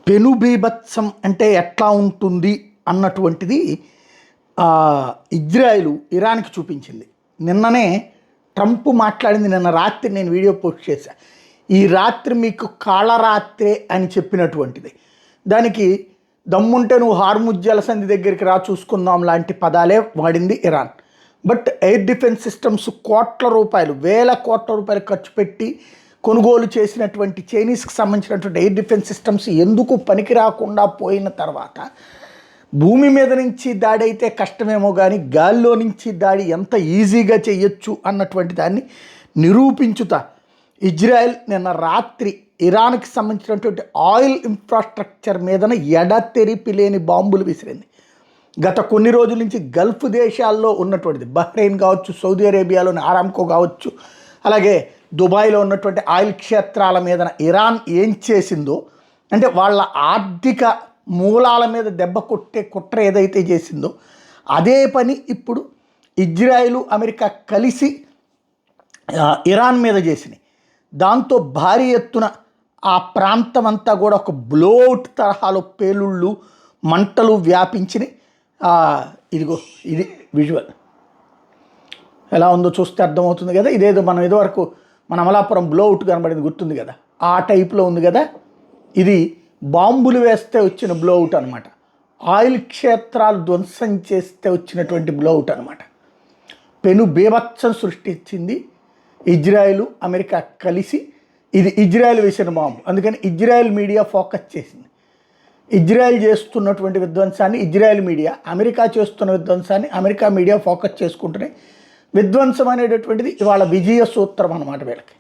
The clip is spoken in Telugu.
పెనుబీభత్సం అంటే ఎట్లా ఉంటుంది అన్నటువంటిది ఇజ్రాయిల్ ఇరాన్కి చూపించింది. నిన్ననే ట్రంప్ మాట్లాడింది. నిన్న రాత్రి నేను వీడియో పోస్ట్ చేశా. ఈ రాత్రి మీకు కాళరాత్రే అని చెప్పినటువంటిది. దానికి దమ్ముంటే నువ్వు హార్ముజ్ జలసంధి దగ్గరికి రా చూసుకుందాం లాంటి పదాలే వాడింది Iran. But air defence systems కోట్ల రూపాయలు, వేల కోట్ల రూపాయలు ఖర్చు పెట్టి కొనుగోలు చేసినటువంటి చైనీస్కి సంబంధించినటువంటి ఎయిర్ డిఫెన్స్ సిస్టమ్స్ ఎందుకు పనికి రాకుండా పోయిన తర్వాత భూమి మీద నుంచి దాడి అయితే కష్టమేమో కానీ గాల్లో నుంచి దాడి ఎంత ఈజీగా చేయొచ్చు అన్నటువంటి దాన్ని నిరూపించుతా ఇజ్రాయెల్ నిన్న రాత్రి ఇరాన్కి సంబంధించినటువంటి ఆయిల్ ఇన్ఫ్రాస్ట్రక్చర్ మీదన ఎడతెరిపి లేని బాంబులు విసిరింది. గత కొన్ని రోజుల నుంచి గల్ఫ్ దేశాల్లో ఉన్నటువంటిది, బహ్రెయిన్ కావచ్చు, సౌదీ అరేబియాలోని ఆరామ్కో కావచ్చు, అలాగే దుబాయ్లో ఉన్నటువంటి ఆయిల్ క్షేత్రాల మీద ఇరాన్ ఏం చేసిందో, అంటే వాళ్ళ ఆర్థిక మూలాల మీద దెబ్బ కొట్టే కుట్ర ఏదైతే చేసిందో అదే పని ఇప్పుడు ఇజ్రాయిల్ అమెరికా కలిసి ఇరాన్ మీద చేసినాయి. దాంతో భారీ ఎత్తున ఆ ప్రాంతం అంతా కూడా ఒక బ్లోట్ తరహాలో పేలుళ్ళు, మంటలు వ్యాపించినాయి. ఇదిగో ఇది విజువల్ ఎలా ఉందో చూస్తే అర్థమవుతుంది కదా. ఇదేదో మనం ఇదివరకు మన అమలాపురం బ్లోఅవుట్ కనబడింది గుర్తుంది కదా, ఆ టైప్లో ఉంది కదా. ఇది బాంబులు వేస్తే వచ్చిన బ్లోఅవుట్ అనమాట. ఆయిల్ క్షేత్రాలు ధ్వంసం చేస్తే వచ్చినటువంటి బ్లోఅవుట్ అనమాట. పెను బీభత్సం సృష్టించింది ఇజ్రాయిల్ అమెరికా కలిసి. ఇది ఇజ్రాయెల్ వేసిన బాంబు. అందుకని ఇజ్రాయెల్ మీడియా ఫోకస్ చేసింది. ఇజ్రాయెల్ చేస్తున్నటువంటి విధ్వంసాన్ని ఇజ్రాయెల్ మీడియా, అమెరికా చేస్తున్న విధ్వంసాన్ని అమెరికా మీడియా ఫోకస్ చేసుకుంటున్నాయి. విధ్వంసం అనేటటువంటిది ఇవాళ విజయ సూత్రం అన్నమాట వీళ్ళకి.